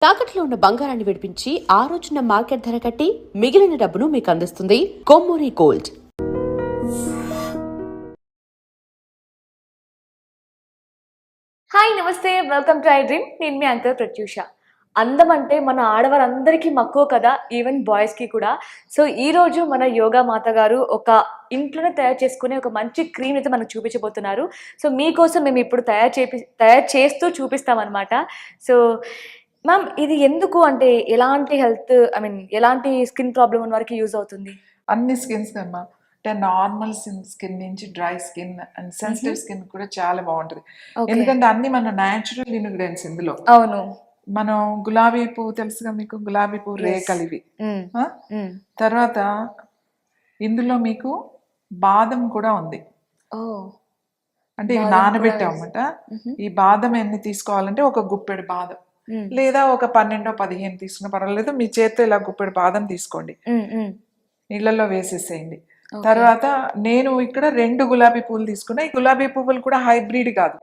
తాకట్లో ఉన్న బంగారాన్ని విడిపించి ఆ రోజున మార్కెట్ ధర కట్టి మిగిలిన డబ్బును మీకు అందిస్తుంది కొమ్మూరి గోల్డ్. హాయ్ నమస్తే, వెల్కమ్ టు ఐ డ్రీమ్. నేను మీ యాంకర్ ప్రత్యూష. అందం అంటే మన ఆడవారందరికీ మక్కువ కదా, ఈవెన్ బాయ్స్కి కూడా. సో ఈరోజు మన యోగా మాత గారు ఒక ఇంట్లోనే తయారు చేసుకునే ఒక మంచి క్రీమ్ అయితే మనకు చూపించబోతున్నారు. సో మీకోసం మేము ఇప్పుడు తయారు చేస్తూ చూపిస్తామన్నమాట. సో మ్యామ్, ఇది ఎందుకు అంటే ఎలాంటి హెల్త్ ఎలాంటి స్కిన్ ప్రాబ్లమ్ ఉన్న వారికి యూజ్ అవుతుంది? అన్ని స్కిన్స్ అమ్మా, అంటే నార్మల్ స్కిన్ నుంచి dry skin and sensitive skin కూడా చాలా బాగుంటుంది. ఎందుకంటే అన్ని మన న్యాచురల్ ఇంగ్రీడియంట్స్ ఇందులో. అవును. మనం గులాబీ పువ్వు తెలుసుగా మీకు, గులాబీ పువ్వు రేఖలు ఇవి. తర్వాత ఇందులో మీకు బాదం కూడా ఉంది. అంటే ఇవి నానబెట్టామన్నమాట. ఈ బాదం ఎన్ని తీసుకోవాలంటే ఒక గుప్పెడు బాదం లేదా ఒక 12-15 తీసుకున్నా పర్వాలేదు. మీ చేతితో ఇలా గుప్పెడు బాదం తీసుకోండి, నీళ్ళల్లో వేసేసేయండి. తర్వాత నేను ఇక్కడ 2 గులాబీ పువ్వులు తీసుకున్నా. ఈ గులాబీ పువ్వులు కూడా హైబ్రిడ్ కాదు,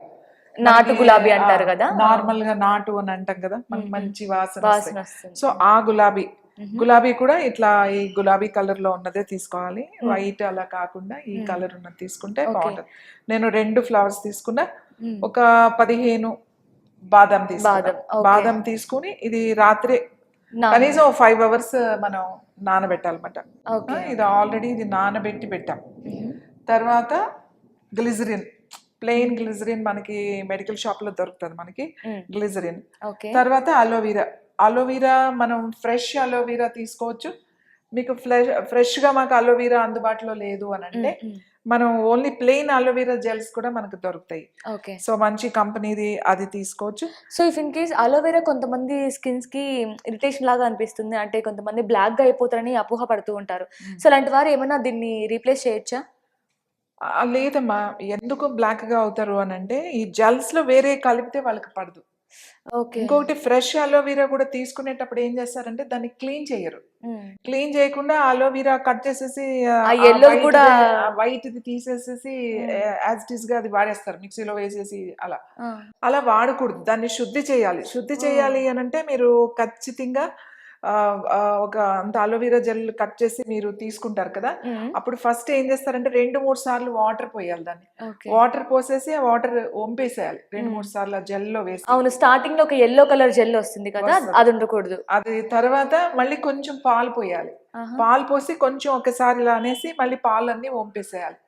నాటు గులాబీ అంటారు కదా, నార్మల్ గా నాటు అని అంటాం కదా, మనకి మంచి వాసన. సో ఆ గులాబీ కూడా ఇట్లా ఈ గులాబీ కలర్ లో ఉన్నదే తీసుకోవాలి, వైట్ అలా కాకుండా ఈ కలర్ ఉన్నది తీసుకుంటే బాగుంటది. నేను 2 ఫ్లవర్స్ తీసుకున్నా, ఒక 15 బాదం తీసుకున్నా. బాదం తీసుకుని ఇది రాత్రి కనీసం 5 hours మనం నానబెట్టాలన్నమాట. ఇది ఆల్రెడీ ఇది నానబెట్టి పెట్టాం. తర్వాత గ్లిజరిన్, ప్లెయిన్ గ్లిజరిన్ మనకి మెడికల్ షాప్ లో దొరుకుతుంది మనకి గ్లిజరిన్. తర్వాత అలోవీరా మనం ఫ్రెష్ అలోవీరా తీసుకోవచ్చు. మీకు ఫ్రెష్ గా మాకు అలోవీరా అందుబాటులో లేదు అని అంటే మనం ఓన్లీ ప్లెయిన్ అలోవీరా జెల్స్ కూడా మనకు దొరుకుతాయి. సో మంచి కంపెనీది అది తీసుకోవచ్చు. So if in case aloe vera కొంతమంది స్కిన్స్ కి ఇరిటేషన్ లాగా అనిపిస్తుంది, అంటే కొంతమంది బ్లాక్ గా అయిపోతారని అపోహ పడుతూ ఉంటారు. సో అలాంటి వారు ఏమైనా దీన్ని రీప్లేస్ చేయొచ్చా? లేదమ్మా, ఎందుకు బ్లాక్ గా అవుతారు అని అంటే ఈ జెల్స్ లో వేరే కలిపితే వాళ్ళకి పడదు. ఇంకొకటి ఫ్రెష్ అలోవీరా కూడా తీసుకునేటప్పుడు ఏం చేస్తారంటే దాన్ని క్లీన్ చేయరు. క్లీన్ చేయకుండా అలోవీరా కట్ చేసేసి వైట్ ఇది తీసేసేసి యాజ్ ఇట్ ఈస్ గా అది వాడేస్తారు, మిక్సీలో వేసేసి. అలా వాడకూడదు, దాన్ని శుద్ధి చేయాలి అని అంటే మీరు ఖచ్చితంగా ఒక అంత అలోవీరా జెల్ కట్ చేసి మీరు తీసుకుంటారు కదా, అప్పుడు ఫస్ట్ ఏం చేస్తారంటే 2-3 సార్లు వాటర్ పోయాలి. దాన్ని వాటర్ పోసేసి ఆ వాటర్ వంపేసేయాలి 2-3 సార్లు జెల్ లో వేసి. అవును, స్టార్టింగ్ లో ఒక ఎల్లో కలర్ జెల్ వస్తుంది కదా, అది ఉండకూడదు. అది తర్వాత మళ్ళీ కొంచెం పాలు పోయాలి. పాలు పోసి కొంచెం ఒకసారి ఇలా అనేసి మళ్ళీ పాలన్నీ వంపేసేయాలి.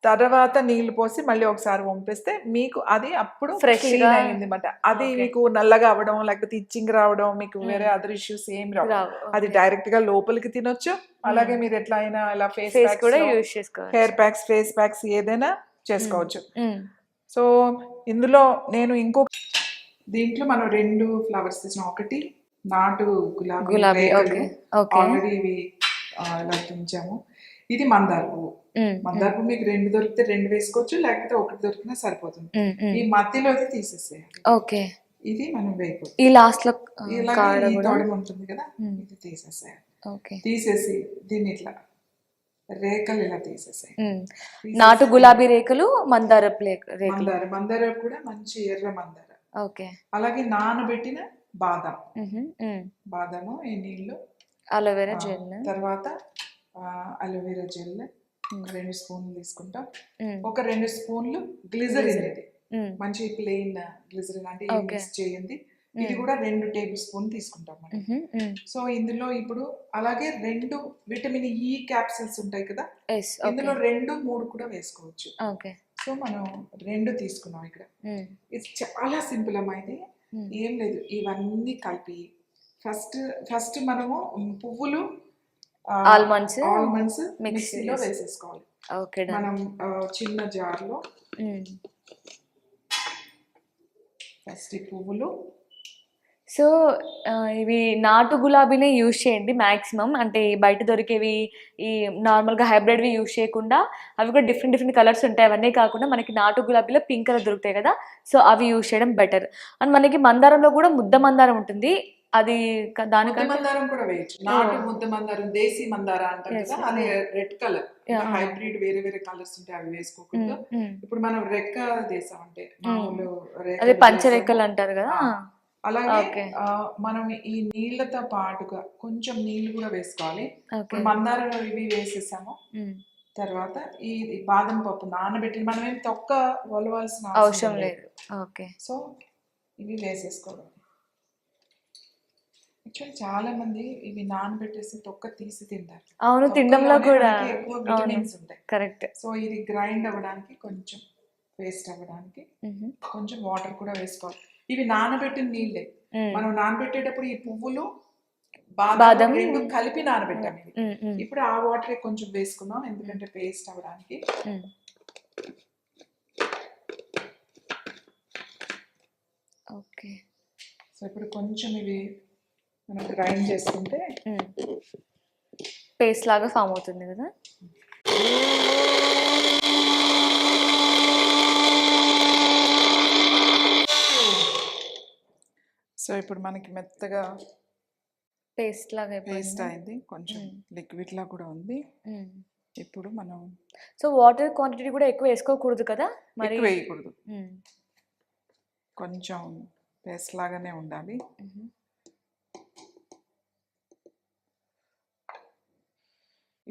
తర్వాత నీళ్లు పోసి మళ్ళీ ఒకసారి వంపేస్తే మీకు అది అప్పుడు క్లీన్ అయింది అన్నమాట. అది మీకు నల్లగా అవ్వడం లేకపోతే ఇచ్చింగ్ రావడం మీకు వేరే అదర్ ఇష్యూస్ ఏం రావు. అది డైరెక్ట్ గా లోపలికి తినొచ్చు. అలాగే మీరు ఎట్లా అయినా ఇలా face hair packs, face packs ఏదైనా చేసుకోవచ్చు. సో ఇందులో నేను దీంట్లో మనం 2 ఫ్లవర్స్ తీసినాం. ఒకటి నాటు గులాబీ, ఆల్రెడీ ఇవి ఇలా తుంచాము. ఇది మందార పువ్వు. మందార పువ్వు మీకు 2 దొరికితే 2 వేసుకోవచ్చు, లేకపోతే 1 దొరికినా సరిపోతుంది. ఈ మధ్యలో తీసేసేయాలి. ఇది మనం వేయకూడదు. ఈ లాస్ట్ లో తోడి ఉంటుంది కదా, ఇది తీసేసేయాలి. తీసేసి దీన్ని ఇట్లా రేఖలు ఇలా తీసేసాయి. నాటు గులాబీ రేఖలు, మందార కూడా మంచి ఎర్ర మందార. అలాగే నానబెట్టిన బాదము ఈ నీళ్ళు, అలోవెరా జెల్, తర్వాత అలోవెరా జెల్ 2 స్పూన్లు తీసుకుంటాం. ఒక 2 స్పూన్లు గ్లిజరిన్, ఇది మంచి ప్లెయిన్ గ్లిజరిన్ అంటే మిక్స్ చేయండి. ఇది కూడా 2 టేబుల్ స్పూన్ తీసుకుంటాం మనం. సో ఇందులో ఇప్పుడు అలాగే 2 విటమిన్ ఈ క్యాప్సిల్స్ ఉంటాయి కదా, ఇందులో 2-3 కూడా వేసుకోవచ్చు. సో మనం 2 తీసుకున్నాం ఇక్కడ. ఇది చాలా సింపుల్ అమ్మా, ఇది ఏం లేదు. ఇవన్నీ కలిపి ఫస్ట్ మనము పువ్వులు ఆల్మండ్స్ మిక్సీలో వేసేసుకోవాలి. మనం చిన్న జార్లో ఫస్ట్ ఈ పువ్వులు. సో ఇవి నాటు గులాబీనే యూజ్ చేయండి మ్యాక్సిమం. అంటే బయట దొరికేవి ఈ నార్మల్గా హైబ్రిడ్వి యూజ్ చేయకుండా, అవి కూడా డిఫరెంట్ కలర్స్ ఉంటాయి. అవన్నీ కాకుండా మనకి నాటు గులాబీలో పింక్ కలర్ దొరుకుతాయి కదా, సో అవి యూజ్ చేయడం బెటర్. అండ్ మనకి మందారంలో కూడా ముద్ద మందారం ఉంటుంది, అది దానికంటే మందారం కూడా వేయచ్చు. నాటు ముద్ద మందారం, దేశీ మందార అంటారు కదా, అది రెడ్ కలర్. హైబ్రిడ్ వేరే కలర్స్ ఉంటాయి, అవి వేసుకోకుండా ఇప్పుడు మనం రెక్క దేశం అంటే మామూలు పంచరెక్కలు అంటారు కదా, అలాగే ఓకే. మనం ఈ నీళ్ళతో పాటుగా కొంచెం నీళ్ళు కూడా వేసుకోవాలి. ఓకే. ఇప్పుడు మందారం ఇవి వేసేసాము. తర్వాత ఈ బాదం పప్పు నానబెట్టి మనం ఏం తొక్క వలవాల్సిన అవసరం లేదు. ఓకే. సో ఇవి వేసేసుకోవడం. యాక్చువల్లీ చాలా మంది ఇవి నానబెట్టేసి తొక్క తీసి తింటారు. అవును, తినడంలో తొక్కలోనే కూడా. మనకి ఎక్కువ విటమిన్స్ ఉంటాయి. కరెక్ట్. సో ఇది గ్రైండ్ అవ్వడానికి కొంచెం పేస్ట్ అవ్వడానికి కొంచెం వాటర్ కూడా వేసుకోవాలి. ఇవి నానబెట్టిన నీళ్ళే. మనం నానబెట్టేటప్పుడు ఈ పువ్వులు బాదం రెండు కలిపి నానబెట్టాం. ఇప్పుడు ఆ వాటర్ కొంచెం వేసుకున్నాం ఎందుకంటే పేస్ట్ అవ్వడానికి. ఓకే. సో ఇప్పుడు కొంచెం ఇవి మనం గ్రైండ్ చేసుకుంటే పేస్ట్ లాగా ఫామ్ అవుతుంది కదా. సో ఇప్పుడు మనకి మెత్తగా పేస్ట్ లాగా పేస్ట్ అయింది, కొంచెం లిక్విడ్ లా కూడా ఉంది. ఇప్పుడు మనం సో వాటర్ క్వాంటిటీ కూడా ఎక్కువ వేసుకోకూడదు కదా, మరి ఎక్కువ వేయకూడదు, కొంచెం పేస్ట్ లాగానే ఉండాలి.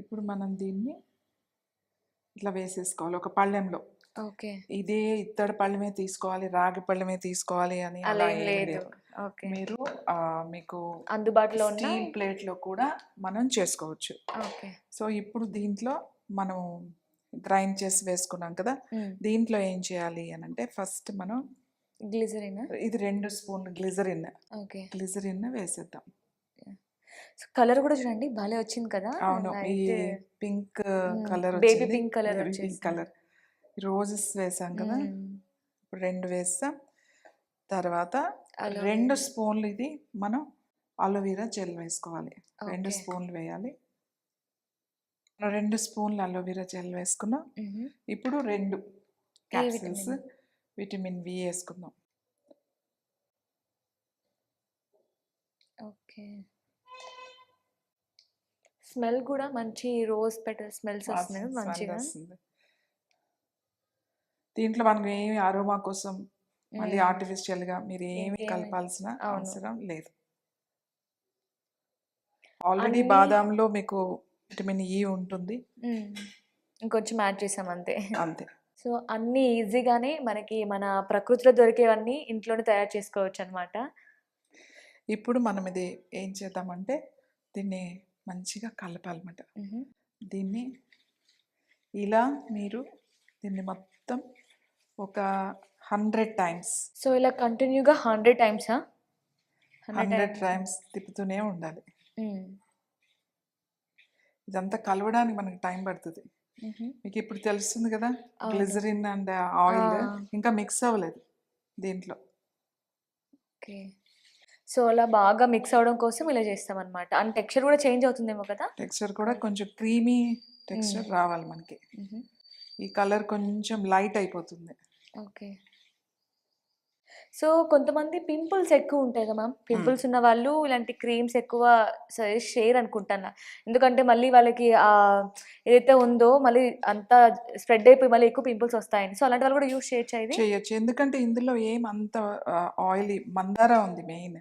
ఇప్పుడు మనం దీన్ని ఇట్లా వేసేసుకోవాలి ఒక పళ్ళెంలో. ఓకే. ఇదే ఇత్తడి పళ్ళెమే తీసుకోవాలి, రాగి పళ్ళెమే తీసుకోవాలి అని అలా ఏం లేదు. మీరు మీకు అందుబాటులో ఉన్న స్టీల్ ప్లేట్ లో కూడా మనం చేసుకోవచ్చు. ఓకే. సో ఇప్పుడు దీంట్లో మనం గ్రైండ్ చేసి వేసుకున్నాం కదా, దీంట్లో ఏం చేయాలి అని అంటే ఫస్ట్ మనం గ్లిజరిన్, ఇది 2 స్పూన్లు గ్లిజరిన్. ఓకే. గ్లిజరిన్ వేసేద్దాం. కలర్ కూడా చూడండి భలే వచ్చింది కదా. అవును, ఈ పింక్ కలర్ బేబీ వచ్చింది, pink colour baby pink colour. Roses వేసాం కదా, ఇప్పుడు 2 వేస్తాం. తర్వాత 2 స్పూన్లు ఇది మనం అలోవెరా జెల్ వేసుకోవాలి. 2 స్పూన్లు వేయాలి. 2 స్పూన్లు అలోవెరా జెల్ వేసుకున్నాం. ఇప్పుడు 2 క్యాప్సిల్స్ విటమిన్ వి వేసుకుందాం. ఓకే. స్మెల్ కూడా మంచి రోజ్ పెటల్ స్మెల్స్ వస్తుంది మంచిగా. దీంట్లో మనం ఏమి అరోమా కోసం మళ్ళీ ఆర్టిఫిషియల్ గా మీరు ఏమి కలపాల్సిన అవసరం లేదు. ఆల్రెడీ బాదాంలో మీకు విటమిన్ ఈ ఉంటుంది, ఇంకొంచెం యాడ్ చేసాం అంతే. అంతే. సో అన్నీ ఈజీగానే మనకి మన ప్రకృతిలో దొరికేవన్నీ ఇంట్లోనే తయారు చేసుకోవచ్చు అనమాట. ఇప్పుడు మనం ఇది ఏం చేద్దామంటే దీన్ని మంచిగా కలపాలన్నమాట. దీన్ని ఇలా మీరు దీన్ని మొత్తం ఒక 100 టైమ్స్. సో ఇలా కంటిన్యూగా 100 టైమ్సా? 100 టైమ్స్ తిప్పుతూనే ఉండాలి. ఇదంతా కలవడానికి మనకి టైం పడుతుంది. మీకు ఇప్పుడు తెలుస్తుంది కదా, గ్లిజరిన్ అండ్ ఆయిల్ ఇంకా మిక్స్ అవ్వలేదు దీంట్లో. ఓకే. సో అలా బాగా మిక్స్ అవడం కోసం ఇలా చేస్తాం అనమాట. అండ్ టెక్స్చర్ కూడా చేంజ్ అవుతుందేమో కదా. టెక్స్చర్ కూడా కొంచెం క్రీమీ టెక్స్చర్ రావాలి మనకి. ఈ కలర్ కొంచెం లైట్ అయిపోతుంది. ఓకే. సో కొంతమంది పింపుల్స్ ఎక్కువ ఉంటాయి కదా మ్యామ్, పింపుల్స్ ఉన్న వాళ్ళు ఇలాంటి క్రీమ్స్ ఎక్కువ సజెస్ట్ చేయరు అనుకుంటున్నా. ఎందుకంటే మళ్ళీ వాళ్ళకి ఏదైతే ఉందో మళ్ళీ అంతా స్ప్రెడ్ అయిపోయి మళ్ళీ ఎక్కువ పింపుల్స్ వస్తాయని. సో అలాంటి వాళ్ళు కూడా యూస్ చేయొచ్చు. ఎందుకంటే ఇందులో ఏమంత ఆయిలీ మందార ఉంది మెయిన్.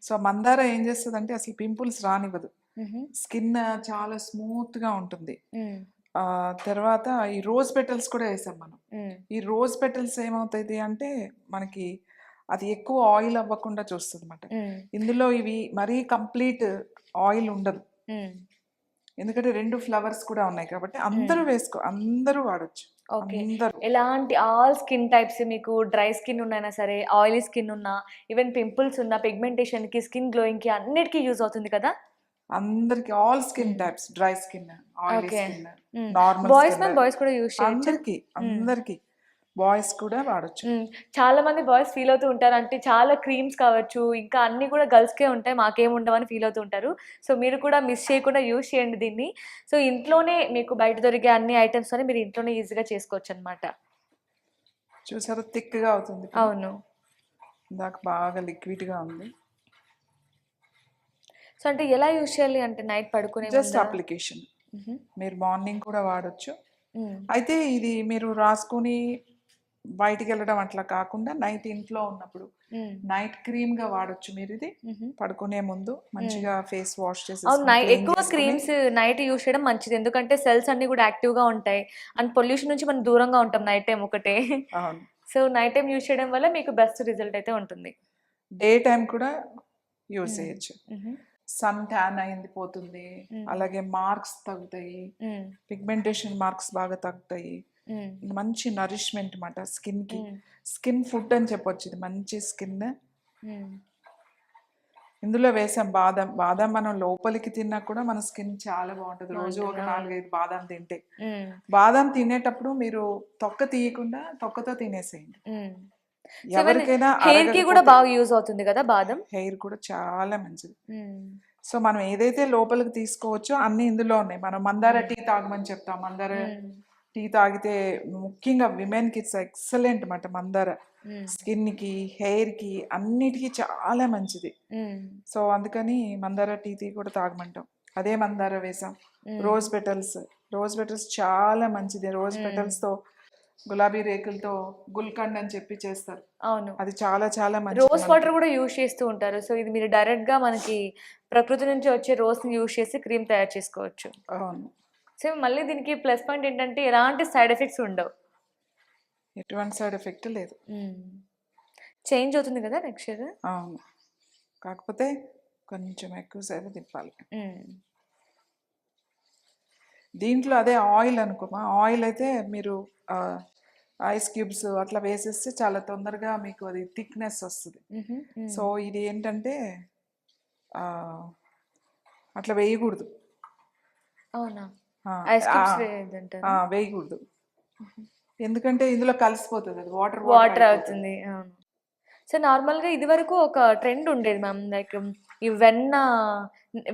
సో మందార ఏం చేస్తుంది అంటే అసలు పింపుల్స్ రానివ్వదు, స్కిన్ చాలా స్మూత్ గా ఉంటుంది. తర్వాత ఈ రోజ్ పెటల్స్ కూడా వేసాం మనం. ఈ రోజ్ పెటల్స్ ఏమవుతుంది అంటే మనకి అది ఎక్కువ ఆయిల్ అవ్వకుండా చూస్తుంది అన్నమాట. ఇందులో ఇవి మరీ కంప్లీట్ ఆయిల్ ఉండదు, ఎందుకంటే 2 ఫ్లవర్స్ కూడా ఉన్నాయి కాబట్టి అందరూ వాడచ్చు. ఎలాంటి ఆల్ స్కిన్ టైప్స్, మీకు డ్రై స్కిన్ ఉన్నా సరే, ఆయిలీ స్కిన్ ఉన్నా, ఈవెన్ పింపుల్స్ ఉన్న, పిగ్మెంటేషన్ కి, స్కిన్ గ్లోయింగ్ కి అన్నిటికీ యూజ్ అవుతుంది కదా. అందరికి all skin types, dry skin, oily skin, normal boys కూడా యూజ్ చేయొచ్చు. అందరికి బాయ్స్ కూడా వాడచ్చు. చాలా మంది బాయ్స్ ఫీల్ అవుతూ ఉంటారు అంటే చాలా క్రీమ్స్ కావచ్చు ఇంకా అన్ని కూడా గర్ల్స్కే ఉంటాయి, మాకేం ఉండవని ఫీల్ అవుతూ ఉంటారు. సో మీరు కూడా మిస్ చేయకుండా యూజ్ చేయండి దీన్ని. సో ఇంట్లోనే మీకు బయట దొరికే అన్ని ఐటమ్స్ అని మీరు ఇంట్లోనే ఈజీగా చేసుకోవచ్చు అనమాట. చూసారా థిక్గా అవుతుంది. అవును, ఇందాక బాగా లిక్విడ్గా ఉంది. సో అంటే ఎలా యూజ్ చేయాలి అంటే నైట్ పడుకునే జస్ట్ అప్లికేషన్. మీరు మార్నింగ్ కూడా వాడచ్చు. అయితే ఇది మీరు రాసుకొని బయటికి వెళ్ళడం అట్లా కాకుండా నైట్ ఇంట్లో ఉన్నప్పుడు నైట్ క్రీమ్ గా వాడొచ్చు మీరు ఇది. పడుకునే ముందు మంచిగా ఫేస్ వాష్ అవును, చేసేసి ఎక్కువ క్రీమ్స్ నైట్ యూస్ చేయడం మంచిది, ఎందుకంటే సెల్స్ అన్ని కూడా యాక్టివ్ గా ఉంటాయి అండ్ పొల్యూషన్ నుంచి మనం దూరంగా ఉంటాం నైట్ టైం ఒకటే. అవును. సో నైట్ టైం యూస్ చేయడం వల్ల మీకు బెస్ట్ రిజల్ట్ అయితే ఉంటుంది. డే టైం కూడా యూజ్ చేయొచ్చు. సన్ ట్యాన్ అయింది పోతుంది, అలాగే మార్క్స్ తగ్గుతాయి, పిగ్మెంటేషన్ మార్క్స్ బాగా తగ్గుతాయి, మంచి నరిష్మెంట్ మాట స్కిన్ కి. స్కిన్ ఫుడ్ అని చెప్పొచ్చు, ఇది మంచి స్కిన్. ఇందులో వేసాం బాదం. బాదం మనం లోపలికి తిన్నా కూడా మన స్కిన్ చాలా బాగుంటుంది. రోజు ఒక 4-5 బాదం తింటే. బాదం తినేటప్పుడు మీరు తొక్క తీయకుండా తొక్కతో తినేసేయండి. ఎవరికైనా హెయిర్ కి కూడా బాగా యూజ్ అవుతుంది కదా బాదం. హెయిర్ కూడా చాలా మంచిది. సో మనం ఏదైతే లోపలికి తీసుకోవచ్చో అన్ని ఇందులో ఉన్నాయి. మనం మందార టీ తాగమని చెప్తాం. మందార టీ తాగితే ముఖ్యంగా విమెన్ కి ఇట్స్ ఎక్సలెంట్ మాట. మందార స్కిన్ కి, హెయిర్ కి, అన్నిటికీ చాలా మంచిది. సో అందుకని మందార టీ కూడా తాగమంటాం. అదే మందార వేసాం. రోజ్ పెటల్స్ చాలా మంచిది. రోజ్ పెటల్స్ తో గులాబీ రేకులతో గుల్కండ్ అని చెప్పి చేస్తారు. అవును, అది చాలా చాలా మంచిది. రోజ్ వాటర్ కూడా యూజ్ చేస్తూ ఉంటారు. సో ఇది మీరు డైరెక్ట్ గా మనకి ప్రకృతి నుంచి వచ్చే రోజ్ ని యూజ్ చేసి క్రీమ్ తయారు చేసుకోవచ్చు. అవును. సో మళ్ళీ దీనికి ప్లస్ పాయింట్ ఏంటంటే ఎలాంటి సైడ్ ఎఫెక్ట్స్ ఉండవు. ఎటువంటి సైడ్ ఎఫెక్ట్ లేదు. చేంజ్ అవుతుంది కదా నెక్స్ట్. అవును, కాకపోతే కొంచెం ఎక్కువ సేపు తిప్పాలి. దీంట్లో అదే ఆయిల్ అనుకోమా, ఆయిల్ అయితే మీరు ఐస్ క్యూబ్స్ అట్లా వేసేస్తే చాలా తొందరగా మీకు అది థిక్నెస్ వస్తుంది. సో ఇది ఏంటంటే అట్లా వేయకూడదు. అవునా, వేయకూడదు, ఎందుకంటే ఇందులో కలిసిపోతుంది, అది వాటర్ వాటర్ అవుతుంది. సో నార్మల్గా ఇది వరకు ఒక ట్రెండ్ ఉండేది మ్యామ్, లైక్ ఈ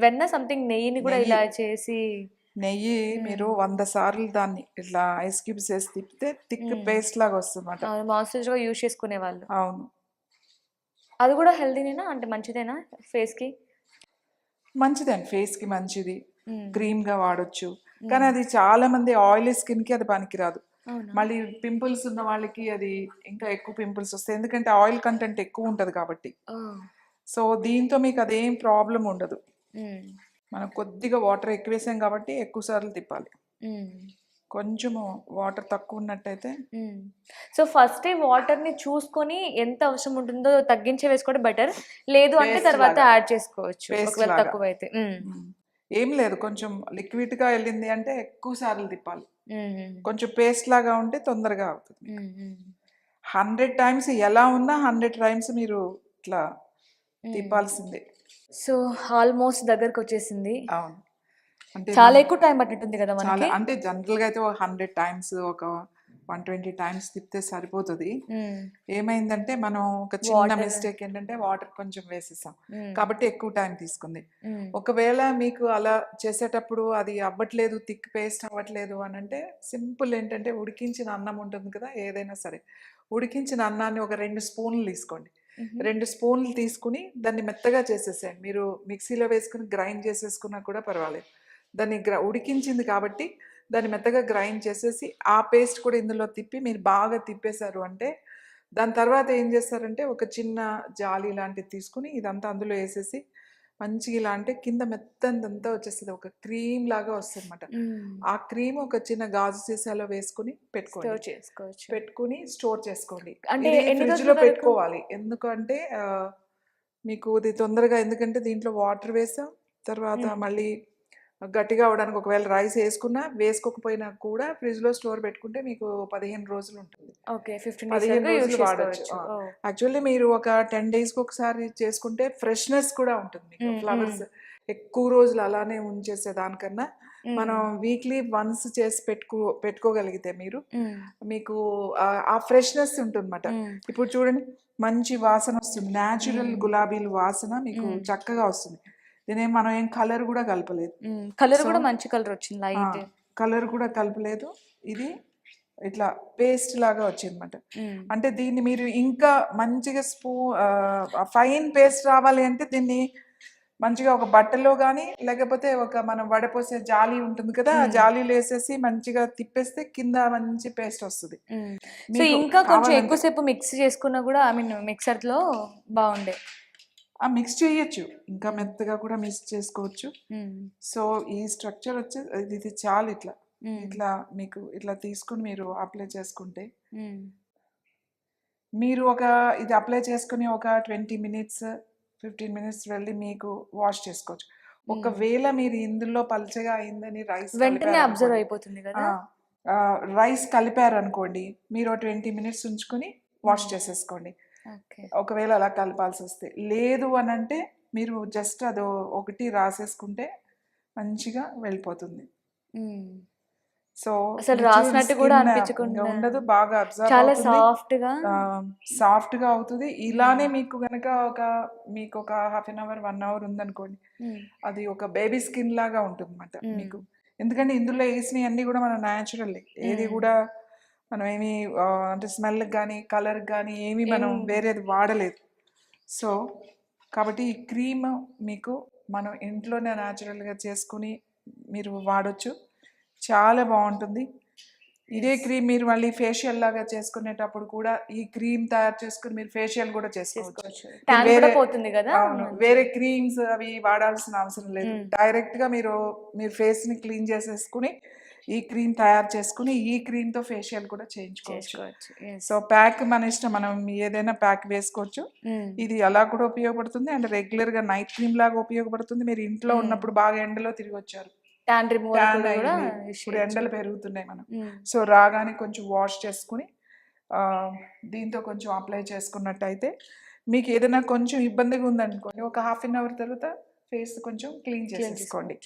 వెన్న సంథింగ్ నెయ్యిని కూడా ఇలా చేసి. నెయ్యి మీరు 100 సార్లు దాన్ని ఇట్లా ఐస్ క్యూబ్స్ వేసి తిప్పితే థిక్ పేస్ట్ లాగా వస్తుంది అన్నమాట. మాయిశ్చరైజర్ గా యూజ్ చేసుకునే వాళ్ళు. అవును, అది కూడా హెల్తీనేనా, అంటే మంచిదేనా ఫేస్ కి? మంచిదండి, ఫేస్ కి మంచిది. క్రీమ్ గా వాడొచ్చు. కానీ అది చాలా మంది ఆయిలీ స్కిన్ కి అది పనికిరాదు. మళ్ళీ పింపుల్స్ ఉన్న వాళ్ళకి అది ఇంకా ఎక్కువ పింపుల్స్ వస్తాయి, ఎందుకంటే ఆయిల్ కంటెంట్ ఎక్కువ ఉంటది కాబట్టి. సో దీంతో మీకు అదేం ప్రాబ్లం ఉండదు. మనం కొద్దిగా వాటర్ ఎక్కువ వేసాం కాబట్టి ఎక్కువ సార్లు తిప్పాలి. కొంచెము వాటర్ తక్కువ ఉన్నట్టయితే. సో ఫస్ట్ వాటర్ ని చూసుకొని ఎంత అవసరం ఉంటుందో తగ్గించే వేసుకోవడం బెటర్, లేదు అంటే తర్వాత యాడ్ చేసుకోవచ్చు ఒకవేళ తక్కువ అయితే. ఏం లేదు, కొంచెం లిక్విడ్ గా వెళ్ళింది అంటే ఎక్కువ సార్లు తిప్పాలి. కొంచెం పేస్ట్ లాగా ఉంటే తొందరగా అవుతుంది. 100 టైమ్స్ ఎలా ఉన్నా 100 టైమ్స్ మీరు ఇట్లా తిప్పాల్సిందే. సో ఆల్మోస్ట్ దగ్గరకు వచ్చేసింది. అవును, అంటే చాలా ఎక్కువ టైం పట్టింటుంది కదా మనకి. అంటే జనరల్ గా అయితే 100 టైమ్స్, ఒక 120 టైమ్స్ తిప్పితే సరిపోతుంది. ఏమైందంటే మనం ఒక చిన్న మిస్టేక్ ఏంటంటే వాటర్ కొంచెం వేసేసాం కాబట్టి ఎక్కువ టైం తీసుకుంది. ఒకవేళ మీకు అలా చేసేటప్పుడు అది అవ్వట్లేదు, థిక్ పేస్ట్ అవ్వట్లేదు అని అంటే సింపుల్ ఏంటంటే ఉడికించిన అన్నం ఉంటుంది కదా, ఏదైనా సరే ఉడికించిన అన్నాన్ని ఒక 2 స్పూన్లు తీసుకోండి. 2 స్పూన్లు తీసుకుని దాన్ని మెత్తగా చేసేసేయండి. మీరు మిక్సీలో వేసుకుని గ్రైండ్ చేసేసుకున్నా కూడా పర్వాలేదు. దాన్ని ఉడికించింది కాబట్టి దాన్ని మెత్తగా గ్రైండ్ చేసేసి ఆ పేస్ట్ కూడా ఇందులో తిప్పి మీరు బాగా తిప్పేశారు అంటే దాని తర్వాత ఏం చేస్తారంటే ఒక చిన్న జాలి లాంటిది తీసుకుని ఇదంతా అందులో వేసేసి మంచిగా ఇలా అంటే కింద మెత్తంతా వచ్చేస్తుంది, ఒక క్రీమ్ లాగా వస్తుంది అనమాట. ఆ క్రీమ్ ఒక చిన్న గాజు సీసాలో వేసుకుని పెట్టుకుని స్టోర్ చేసుకోండి. అంటే ఫ్రిడ్జ్ లో పెట్టుకోవాలి, ఎందుకంటే మీకు ఇది తొందరగా, ఎందుకంటే దీంట్లో వాటర్ వేసాం తర్వాత మళ్ళీ గట్టిగా అవడానికి. ఒకవేళ రైస్ వేసుకోకపోయినా కూడా ఫ్రిడ్జ్ లో స్టోర్ పెట్టుకుంటే మీకు 15 రోజులు ఉంటుంది. 15 రోజులు వాడచ్చు. యాక్చువల్లీ మీరు ఒక 10 డేస్కి ఒకసారి చేసుకుంటే ఫ్రెష్నెస్ కూడా ఉంటుంది మీకు. ఫ్లవర్స్ ఎక్కువ రోజులు అలానే ఉంచేసే దానికన్నా మనం వీక్లీ వన్స్ చేసి పెట్టుకోగలిగితే మీకు ఆ ఫ్రెష్నెస్ ఉంటుంది అన్నమాట. ఇప్పుడు చూడండి మంచి వాసన వస్తుంది, న్యాచురల్ గులాబీల వాసన మీకు చక్కగా వస్తుంది. దీనేం మనం ఏం కలర్ కూడా కలపలేదు, కలర్ కూడా మంచి కలర్ వచ్చింది, లైట్ కలర్ కూడా కలపలేదు. ఇది ఇట్లా పేస్ట్ లాగా వచ్చింది అనమాట. అంటే దీన్ని మీరు ఇంకా మంచిగా ఫైన్ పేస్ట్ రావాలి అంటే దీన్ని మంచిగా ఒక బట్టలో కానీ లేకపోతే ఒక మనం వడపోసే జాలి ఉంటుంది కదా, ఆ జాలీలో వేసేసి మంచిగా తిప్పేస్తే కింద మంచి పేస్ట్ వస్తుంది. సో ఇంకా కొంచెం ఎక్కువసేపు మిక్స్ చేసుకున్నా కూడా ఐ మీన్ మిక్సర్లో బాగుండే. మిక్స్ చేయొచ్చు, ఇంకా మెత్తగా కూడా మిక్స్ చేసుకోవచ్చు. సో ఈ స్ట్రక్చర్ వచ్చేది ఇది చాలు. ఇట్లా ఇట్లా మీకు ఇట్లా తీసుకుని మీరు అప్లై చేసుకుంటే మీరు ఇది అప్లై చేసుకుని ఒక 20 మినిట్స్ 15 మినిట్స్ వెళ్ళి మీకు వాష్ చేసుకోవచ్చు. ఒకవేళ మీరు ఇందులో పల్చగా అయిందని వెంటనే అబ్జర్వ్ అయిపోతుంది కదా, రైస్ కలిపారు అనుకోండి, మీరు 20 మినిట్స్ ఉంచుకొని వాష్ చేసేసుకోండి. ఒకవేళ అలా కలపాల్సి వస్తే, లేదు అని అంటే మీరు జస్ట్ అది ఒకటి రాసేసుకుంటే మంచిగా వెళ్ళిపోతుంది. సో అసలు రాసినట్టు కూడా అనిపించకుండా ఉండదు, బాగా అబ్జర్వ్ చాలా సాఫ్ట్ గా అవుతుంది. ఇలానే మీకు గనక మీకు ఒక హాఫ్ అన్ అవర్ 1 అవర్ ఉందనుకోండి, అది ఒక బేబీ స్కిన్ లాగా ఉంటుంది అన్నమాట మీకు. ఎందుకంటే ఇందులో వేసినవి అన్ని కూడా మన న్యాచురల్, ఏది కూడా మనం ఏమి అంటే స్మెల్ కానీ కలర్ కానీ ఏమి మనం వేరేది వాడలేదు. సో కాబట్టి ఈ క్రీమ్ మీకు మనం ఇంట్లోనే న్యాచురల్గా చేసుకుని మీరు వాడచ్చు, చాలా బాగుంటుంది. ఇదే క్రీమ్ మీరు మళ్ళీ ఫేషియల్ లాగా చేసుకునేటప్పుడు కూడా ఈ క్రీమ్ తయారు చేసుకుని మీరు ఫేషియల్ కూడా చేసుకోవచ్చు. వేరే క్రీమ్స్ అవి వాడాల్సిన అవసరం లేదు. డైరెక్ట్ గా మీరు ఫేస్ ని క్లీన్ చేసేసుకుని ఈ క్రీమ్ తయారు చేసుకుని ఈ క్రీమ్ తో ఫేషియల్ కూడా చేయించుకోవచ్చు. సో ప్యాక్ మన ఇష్టం, మనం ఏదైనా ప్యాక్ వేసుకోవచ్చు. ఇది అలా కూడా ఉపయోగపడుతుంది అండ్ రెగ్యులర్ గా నైట్ క్రీమ్ లాగా ఉపయోగపడుతుంది. మీరు ఇంట్లో ఉన్నప్పుడు బాగా ఎండలో తిరిగి వచ్చారు, ఇప్పుడు ఎండలు పెరుగుతున్నాయి మనం, సో రాగానే కొంచెం వాష్ చేసుకుని దీంతో కొంచెం అప్లై చేసుకున్నట్టయితే మీకు ఏదైనా కొంచెం ఇబ్బందిగా ఉందనుకోండి, ఒక హాఫ్ అన్ అవర్ తర్వాత ఫేస్ కొంచెం క్లీన్ చేసేసుకోండి.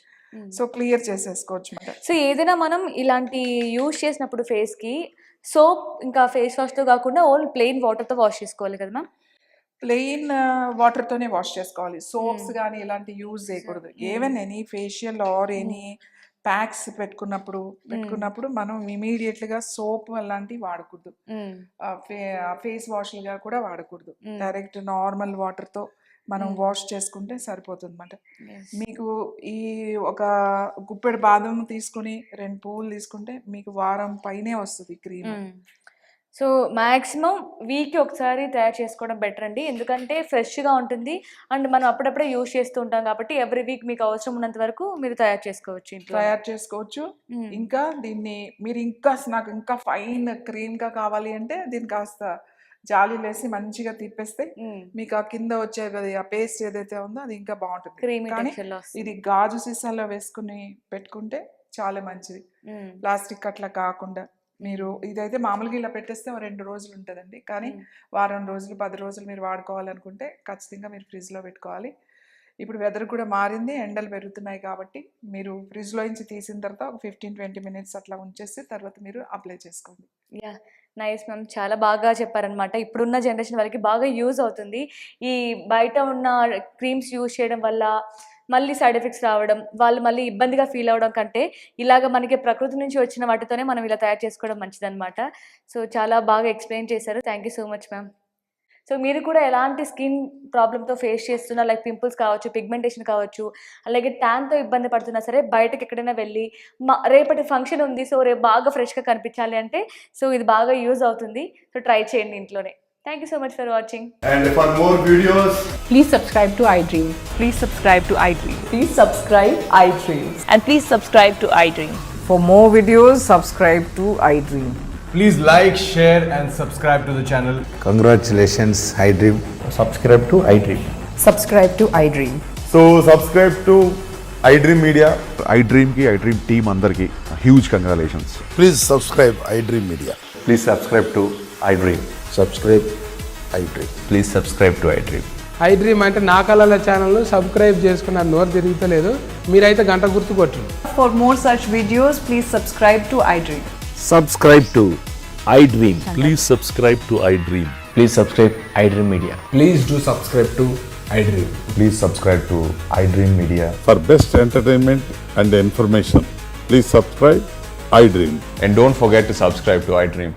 సో క్లియర్ చేసేసుకోవచ్చు. సో ఏదైనా మనం ఇలాంటి యూజ్ చేసినప్పుడు ఫేస్ కి సోప్ ఇంకా ఫేస్ వాష్ తో కాకుండా ఓన్లీ ప్లెయిన్ వాటర్ తో వాష్ చేసుకోవాలి కదా మ్యామ్? ప్లెయిన్ వాటర్తోనే వాష్ చేసుకోవాలి, సోప్స్ కానీ ఇలాంటి యూజ్ చేయకూడదు. Even any facial or any packs పెట్టుకున్నప్పుడు మనం ఇమీడియట్గా సోప్ అలాంటివి వాడకూడదు, ఫేస్ వాష్లుగా కూడా వాడకూడదు. డైరెక్ట్ నార్మల్ వాటర్తో మనం వాష్ చేసుకుంటే సరిపోతుంది అన్నమాట. మీకు ఈ ఒక గుప్పెడు బాదం తీసుకుని 2 పువ్వులు తీసుకుంటే మీకు వారం పైనే వస్తుంది క్రీమ్. సో మ్యాక్సిమం వీక్కి ఒకసారి తయారు చేసుకోవడం బెటర్ అండి, ఎందుకంటే ఫ్రెష్గా ఉంటుంది అండ్ మనం అప్పుడప్పుడే యూజ్ చేస్తూ ఉంటాం కాబట్టి ఎవ్రీ వీక్ మీకు అవసరం ఉన్నంత వరకు మీరు తయారు చేసుకోవచ్చు. ఇంకా దీన్ని మీరు నాకు ఇంకా ఫైన్ క్రీమ్గా కావాలి అంటే దీన్ని కాస్త జాలీలు వేసి మంచిగా తిప్పేస్తే మీకు ఆ కింద వచ్చేది ఆ పేస్ట్ ఏదైతే ఉందో అది ఇంకా బాగుంటుంది. కానీ ఇది గాజు సీసాలో వేసుకుని పెట్టుకుంటే చాలా మంచిది, ప్లాస్టిక్ అట్లా కాకుండా. మీరు ఇదైతే మామూలుగా ఇలా పెట్టేస్తే 2 రోజులు ఉంటుందండి, కానీ వారం రోజులు 10 రోజులు మీరు వాడుకోవాలనుకుంటే ఖచ్చితంగా మీరు ఫ్రిడ్జ్లో పెట్టుకోవాలి. ఇప్పుడు వెదర్ కూడా మారింది, ఎండలు పెరుగుతున్నాయి కాబట్టి మీరు ఫ్రిడ్జ్లో నుంచి తీసిన తర్వాత ఒక 15-20 మినిట్స్ అట్లా ఉంచేసి తర్వాత మీరు అప్లై చేసుకోండి. నైస్ మ్యామ్, చాలా బాగా చెప్పారనమాట. ఇప్పుడున్న జనరేషన్ వాళ్ళకి బాగా యూజ్ అవుతుంది. ఈ బయట ఉన్న క్రీమ్స్ యూజ్ చేయడం వల్ల మళ్ళీ సైడ్ ఎఫెక్ట్స్ రావడం, వాళ్ళు మళ్ళీ ఇబ్బందిగా ఫీల్ అవ్వడం కంటే ఇలాగ మనకి ప్రకృతి నుంచి వచ్చిన వాటితోనే మనం ఇలా తయారు చేసుకోవడం మంచిదన్నమాట. సో చాలా బాగా ఎక్స్ప్లెయిన్ చేశారు, thank you so much ma'am. So మీరు కూడా ఎలాంటి స్కిన్ ప్రాబ్లమ్తో ఫేస్ చేస్తున్నా, లైక్ పింపుల్స్ కావచ్చు, పిగ్మెంటేషన్ కావచ్చు, అలాగే ట్యాన్తో ఇబ్బంది పడుతున్నా సరే, బయటకు ఎక్కడైనా వెళ్ళి రేపటి ఫంక్షన్ ఉంది, సో రేపు బాగా ఫ్రెష్గా కనిపించాలి అంటే సో ఇది బాగా యూజ్ అవుతుంది. సో ట్రై చేయండి ఇంట్లోనే. Thank you so much for watching. And for more videos, please subscribe to iDream. Please subscribe to iDream. Please subscribe iDream. And please subscribe to iDream. For more videos, subscribe to iDream. please like, share and subscribe to the channel. Congratulations, iDream. Subscribe to iDream. Subscribe to iDream. So subscribe to iDream Media. iDream ki iDream team andarki huge congratulations. Please subscribe iDream Media. Please subscribe to iDream. Subscribe iDream. Please subscribe to iDream. iDream అంటే నా కళల channel subscribe చేసుకున్న నోరు తిరుగుతలేదు, మీరైతే గంట గుర్తు కొట్టండి. For more such videos, please subscribe to iDream. Subscribe to iDream. Please subscribe to iDream. Please subscribe iDream Media. Please do subscribe to iDream. Please subscribe to iDream Media. For best entertainment and information, please subscribe iDream. And don't forget to subscribe to iDream.